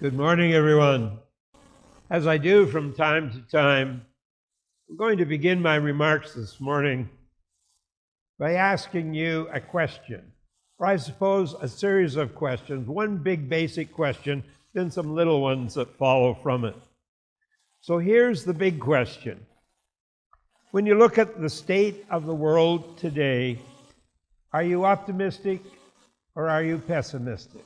Good morning, everyone. As I do from time to time, I'm going to begin my remarks this morning by asking you a question, or I suppose a series of questions, one big basic question, then some little ones that follow from it. So here's the big question. When you look at the state of the world today, are you optimistic or are you pessimistic?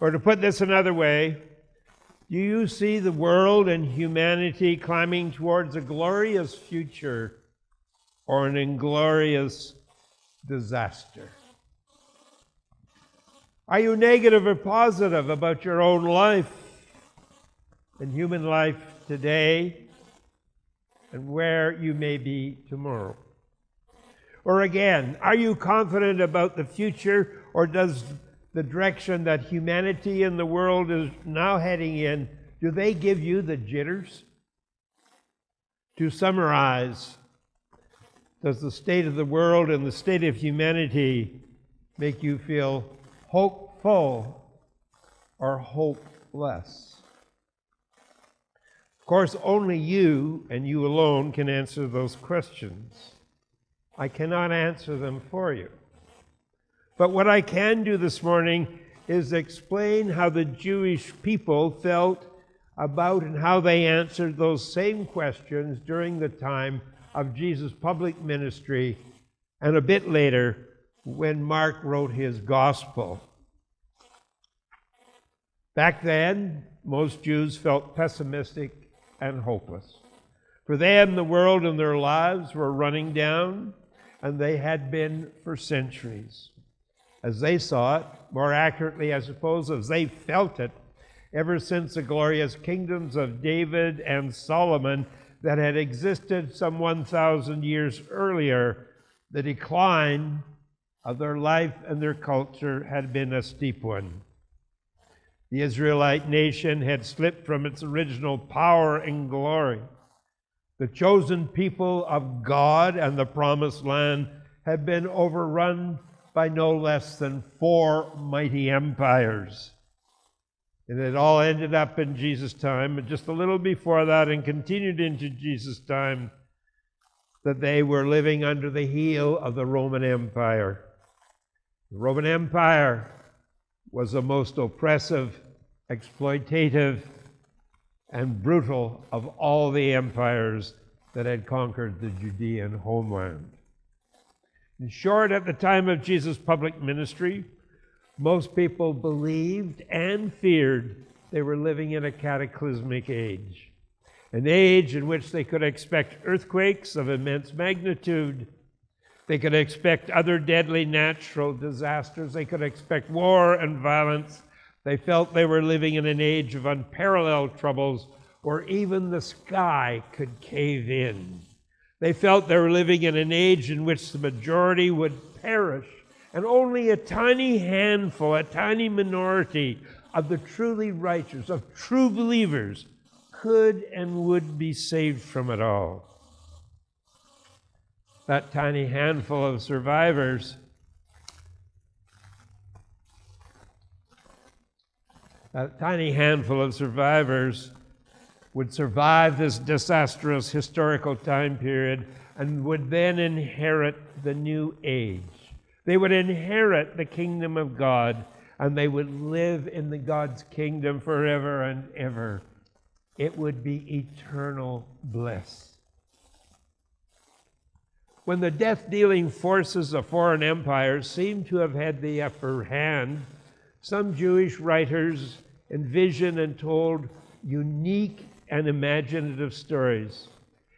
Or to put this another way, do you see the world and humanity climbing towards a glorious future or an inglorious disaster? Are you negative or positive about your own life and human life today and where you may be tomorrow? Or again, are you confident about the future, or does the direction that humanity and the world is now heading in, do they give you the jitters? To summarize, does the state of the world and the state of humanity make you feel hopeful or hopeless? Of course, only you and you alone can answer those questions. I cannot answer them for you. But what I can do this morning is explain how the Jewish people felt about and how they answered those same questions during the time of Jesus' public ministry and a bit later when Mark wrote his gospel. Back then, most Jews felt pessimistic and hopeless. For them, the world and their lives were running down, and they had been for centuries. As they saw it, more accurately, I suppose, as they felt it, ever since the glorious kingdoms of David and Solomon that had existed some 1,000 years earlier, the decline of their life and their culture had been a steep one. The Israelite nation had slipped from its original power and glory. The chosen people of God and the promised land had been overrun by no less than 4 mighty empires. And it all ended up in Jesus' time, and just a little before that, and continued into Jesus' time, that they were living under the heel of the Roman Empire. The Roman Empire was the most oppressive, exploitative, and brutal of all the empires that had conquered the Judean homeland. In short, at the time of Jesus' public ministry, most people believed and feared they were living in a cataclysmic age, an age in which they could expect earthquakes of immense magnitude, they could expect other deadly natural disasters, they could expect war and violence. They felt they were living in an age of unparalleled troubles where even the sky could cave in. They felt they were living in an age in which the majority would perish, and only a tiny handful, a tiny minority of the truly righteous, of true believers, could and would be saved from it all. That tiny handful of survivors would survive this disastrous historical time period and would then inherit the new age. They would inherit the kingdom of God, and they would live in the God's kingdom forever and ever. It would be eternal bliss. When the death-dealing forces of foreign empires seem to have had the upper hand, some Jewish writers envisioned and told unique and imaginative stories.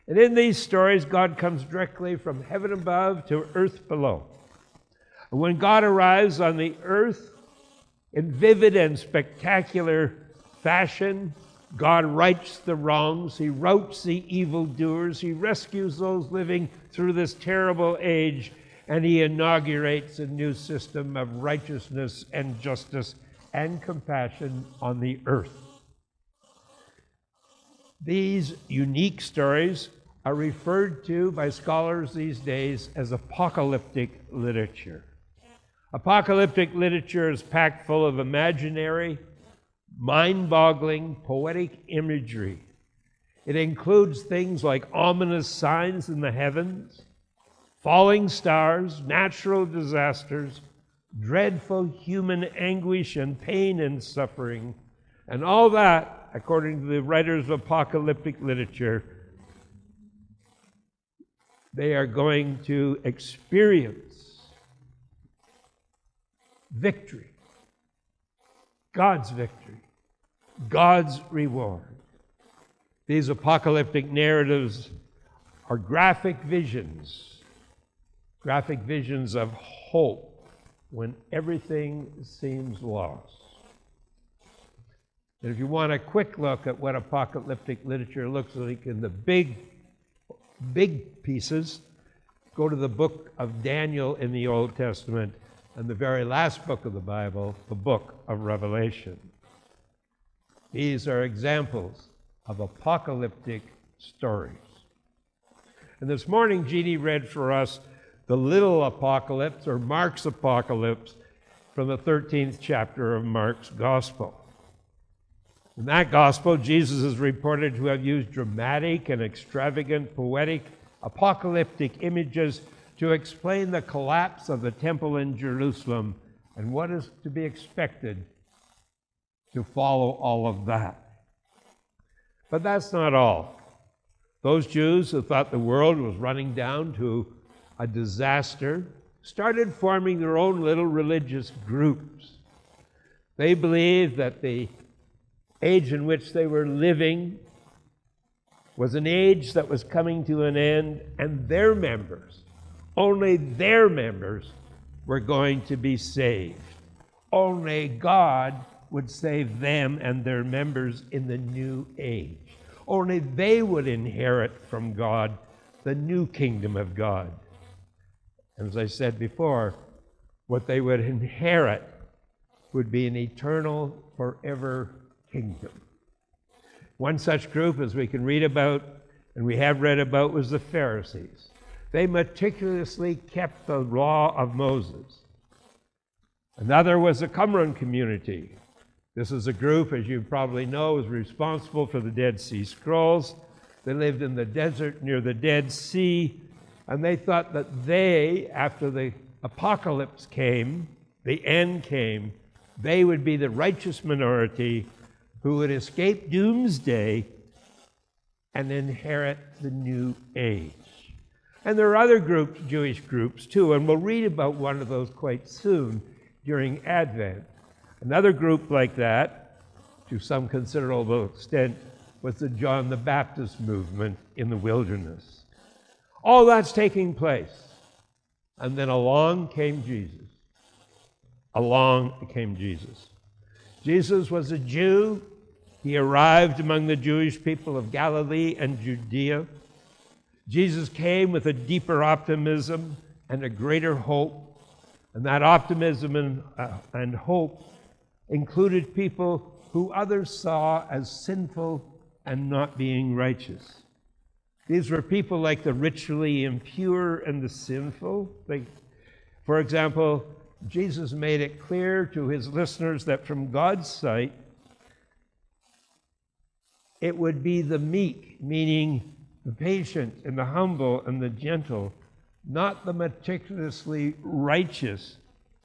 And in these stories, God comes directly from heaven above to earth below. And when God arrives on the earth in vivid and spectacular fashion, God rights the wrongs, He routs the evildoers, He rescues those living through this terrible age, and He inaugurates a new system of righteousness and justice and compassion on the earth. These unique stories are referred to by scholars these days as apocalyptic literature. Apocalyptic literature is packed full of imaginary, mind-boggling poetic imagery. It includes things like ominous signs in the heavens, falling stars, natural disasters, dreadful human anguish and pain and suffering, and all that, according to the writers of apocalyptic literature, they are going to experience victory, God's victory, God's reward. These apocalyptic narratives are graphic visions of hope when everything seems lost. And if you want a quick look at what apocalyptic literature looks like in the big pieces, go to the book of Daniel in the Old Testament and the very last book of the Bible, the book of Revelation. These are examples of apocalyptic stories. And this morning, Jeannie read for us the little apocalypse, or Mark's apocalypse, from the 13th chapter of Mark's Gospel. In that Gospel, Jesus is reported to have used dramatic and extravagant, poetic, apocalyptic images to explain the collapse of the temple in Jerusalem and what is to be expected to follow all of that. But that's not all. Those Jews who thought the world was running down to a disaster started forming their own little religious groups. They believed that the age in which they were living was an age that was coming to an end, and their members, only their members, were going to be saved. Only God would save them and their members in the new age. Only they would inherit from God the new kingdom of God. And as I said before, what they would inherit would be an eternal, forever kingdom. One such group, as we can read about, and we have read about, was the Pharisees. They meticulously kept the law of Moses. Another was the Qumran community. This is a group, as you probably know, was responsible for the Dead Sea Scrolls. They lived in the desert near the Dead Sea, and they thought that they, after the apocalypse came, the end came, they would be the righteous minority who would escape doomsday and inherit the new age. And there are other groups, Jewish groups too, and we'll read about one of those quite soon during Advent. Another group like that, to some considerable extent, was the John the Baptist movement in the wilderness. All that's taking place. And then along came Jesus. Along came Jesus. Jesus was a Jew. He arrived among the Jewish people of Galilee and Judea. Jesus came with a deeper optimism and a greater hope. And that optimism and hope included people who others saw as sinful and not being righteous. These were people like the ritually impure and the sinful. For example, Jesus made it clear to his listeners that from God's sight, it would be the meek, meaning the patient and the humble and the gentle, not the meticulously righteous,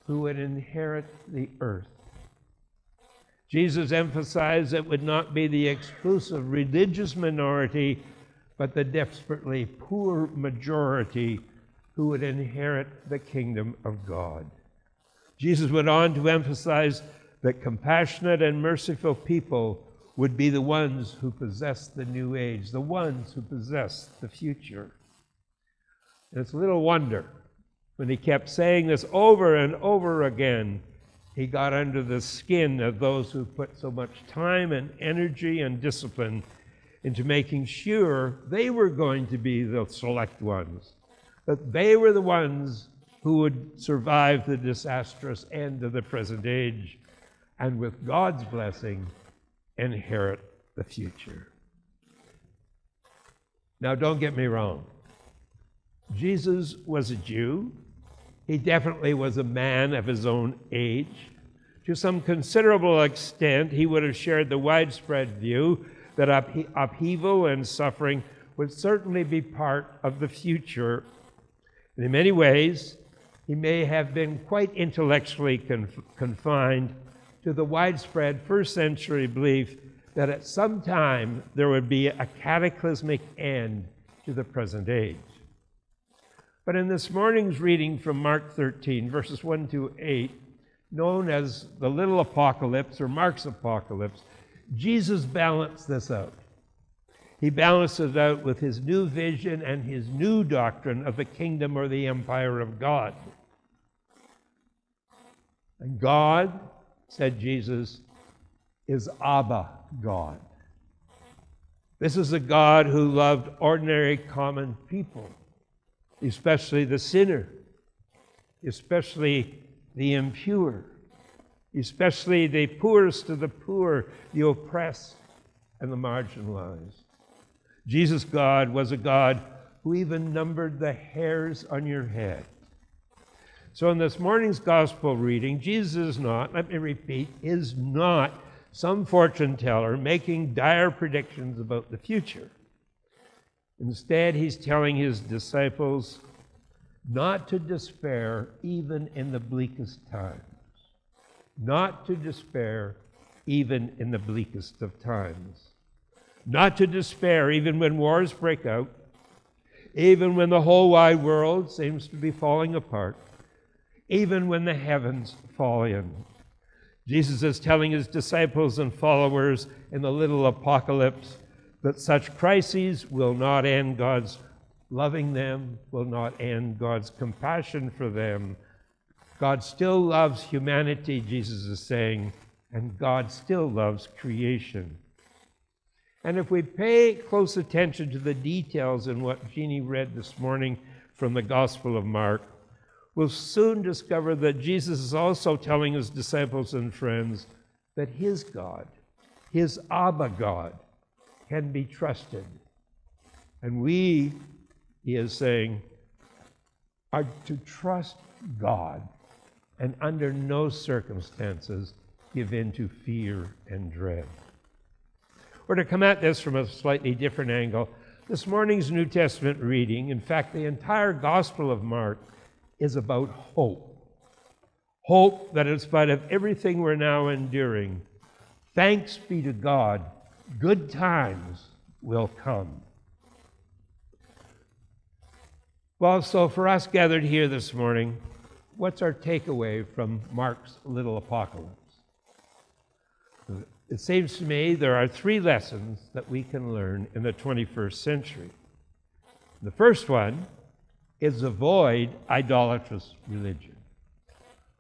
who would inherit the earth. Jesus emphasized it would not be the exclusive religious minority, but the desperately poor majority who would inherit the kingdom of God. Jesus went on to emphasize that compassionate and merciful people would be the ones who possess the new age, the ones who possess the future. And it's little wonder, when he kept saying this over and over again, he got under the skin of those who put so much time and energy and discipline into making sure they were going to be the select ones, that they were the ones who would survive the disastrous end of the present age, and with God's blessing, inherit the future. Now, don't get me wrong. Jesus was a Jew. He definitely was a man of his own age. To some considerable extent, he would have shared the widespread view that upheaval and suffering would certainly be part of the future. And in many ways, he may have been quite intellectually confined to the widespread first century belief that at some time there would be a cataclysmic end to the present age. But in this morning's reading from Mark 13, verses 1 to 8, known as the Little Apocalypse or Mark's Apocalypse, Jesus balanced this out. He balanced it out with his new vision and his new doctrine of the kingdom or the empire of God. And God, said Jesus, is Abba God. This is a God who loved ordinary common people, especially the sinner, especially the impure, especially the poorest of the poor, the oppressed, and the marginalized. Jesus' God was a God who even numbered the hairs on your head. So in this morning's gospel reading, Jesus is not, let me repeat, is not some fortune teller making dire predictions about the future. Instead, he's telling his disciples not to despair even in the bleakest times. Not to despair even in the bleakest of times. Not to despair even when wars break out, even when the whole wide world seems to be falling apart, even when the heavens fall in. Jesus is telling his disciples and followers in the little apocalypse that such crises will not end God's loving them, will not end God's compassion for them. God still loves humanity, Jesus is saying, and God still loves creation. And if we pay close attention to the details in what Jeannie read this morning from the Gospel of Mark, we'll soon discover that Jesus is also telling his disciples and friends that his God, his Abba God, can be trusted. And we, he is saying, are to trust God and under no circumstances give in to fear and dread. Or to come at this from a slightly different angle, this morning's New Testament reading, in fact, the entire Gospel of Mark, is about hope. Hope that in spite of everything we're now enduring, thanks be to God, good times will come. Well, so for us gathered here this morning, what's our takeaway from Mark's little apocalypse? It seems to me there are three lessons that we can learn in the 21st century. The first one is avoid idolatrous religion.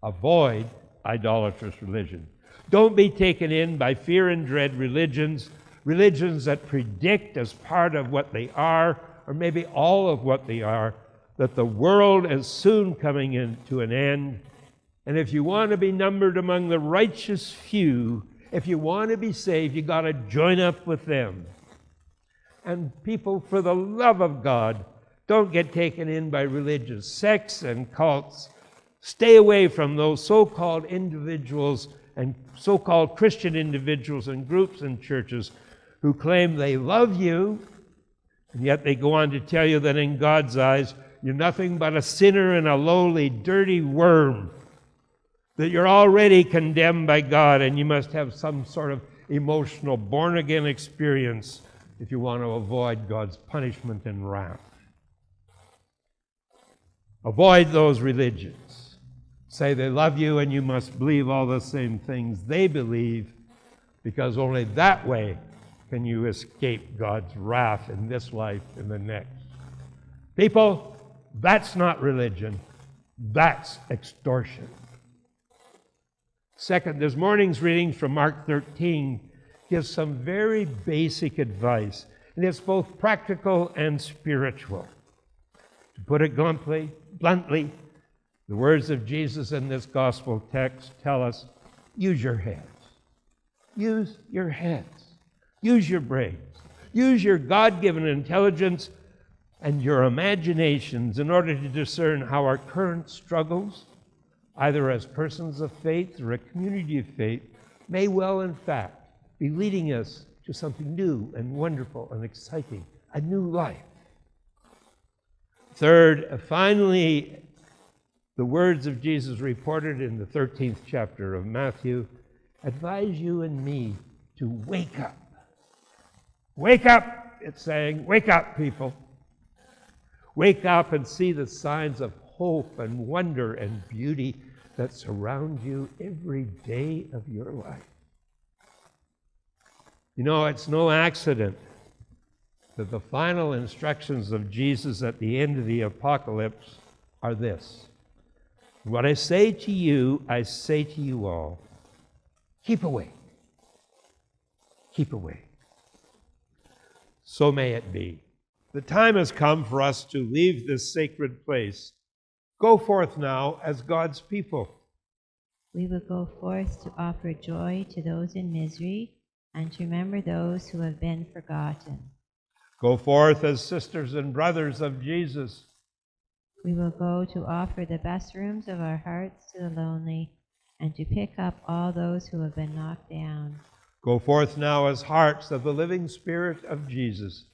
Avoid idolatrous religion. Don't be taken in by fear and dread religions that predict as part of what they are, or maybe all of what they are, that the world is soon coming into an end. And if you want to be numbered among the righteous few, if you want to be saved, you got to join up with them. And people, for the love of God, don't get taken in by religious sects and cults. Stay away from those so-called individuals and so-called Christian individuals and groups and churches who claim they love you, and yet they go on to tell you that in God's eyes, you're nothing but a sinner and a lowly, dirty worm, that you're already condemned by God and you must have some sort of emotional born-again experience if you want to avoid God's punishment and wrath. Avoid those religions. Say they love you and you must believe all the same things they believe, because only that way can you escape God's wrath in this life and the next. People, that's not religion. That's extortion. Second, this morning's reading from Mark 13 gives some very basic advice, and it's both practical and spiritual. To put it bluntly, the words of Jesus in this gospel text tell us, use your heads. Use your heads. Use your brains. Use your God-given intelligence and your imaginations in order to discern how our current struggles, either as persons of faith or a community of faith, may well, in fact, be leading us to something new and wonderful and exciting, a new life. Third, finally, the words of Jesus reported in the 13th chapter of Matthew advise you and me to wake up. Wake up, it's saying. Wake up, people. Wake up and see the signs of hope and wonder and beauty that surround you every day of your life. You know, it's no accident that the final instructions of Jesus at the end of the apocalypse are this. What I say to you, I say to you all. Keep awake. Keep awake. So may it be. The time has come for us to leave this sacred place. Go forth now as God's people. We will go forth to offer joy to those in misery and to remember those who have been forgotten. Go forth as sisters and brothers of Jesus. We will go to offer the best rooms of our hearts to the lonely and to pick up all those who have been knocked down. Go forth now as hearts of the living Spirit of Jesus.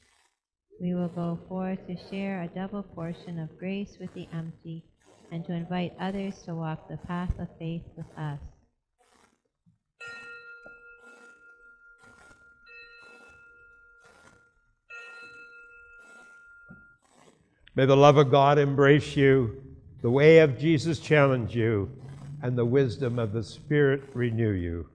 We will go forth to share a double portion of grace with the empty and to invite others to walk the path of faith with us. May the love of God embrace you, the way of Jesus challenge you, and the wisdom of the Spirit renew you.